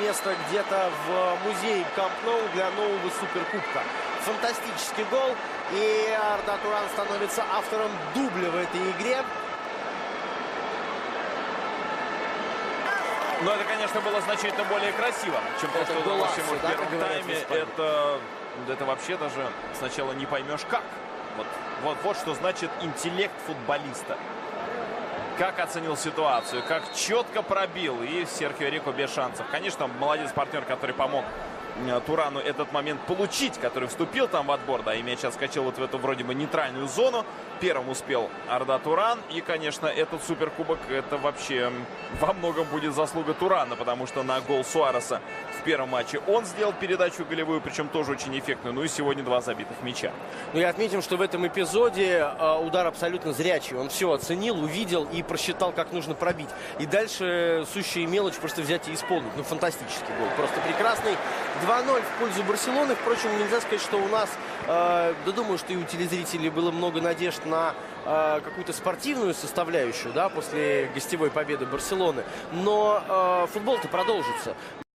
место где-то в музее Камп Ноу для нового суперкубка. Фантастический гол. И Арда Туран становится автором дубля в этой игре. Но это, конечно, было значительно более красиво, чем то, что удалось ему в первом тайме. Это вообще даже сначала не поймешь как. Вот что значит интеллект футболиста. Как оценил ситуацию, как четко пробил. И Серхио Рико без шансов. Конечно, молодец партнер, который помог Турану этот момент получить, который вступил там в отбор, да, и мяч отскочил вот в эту вроде бы нейтральную зону. Первым успел Арда Туран. И, конечно, этот суперкубок, это вообще во многом будет заслуга Турана, потому что на гол Суареса в первом матче он сделал передачу голевую, причем тоже очень эффектную. Ну и сегодня 2 забитых мяча. Ну и отметим, что в этом эпизоде удар абсолютно зрячий. Он все оценил, увидел и просчитал, как нужно пробить. И дальше сущая мелочь просто взять и исполнить. Ну, фантастический гол, просто прекрасный. 2-0 в пользу Барселоны. Впрочем, нельзя сказать, что у нас, да думаю, что и у телезрителей было много надежд на какую-то спортивную составляющую, да, после гостевой победы Барселоны. Но футбол-то продолжится.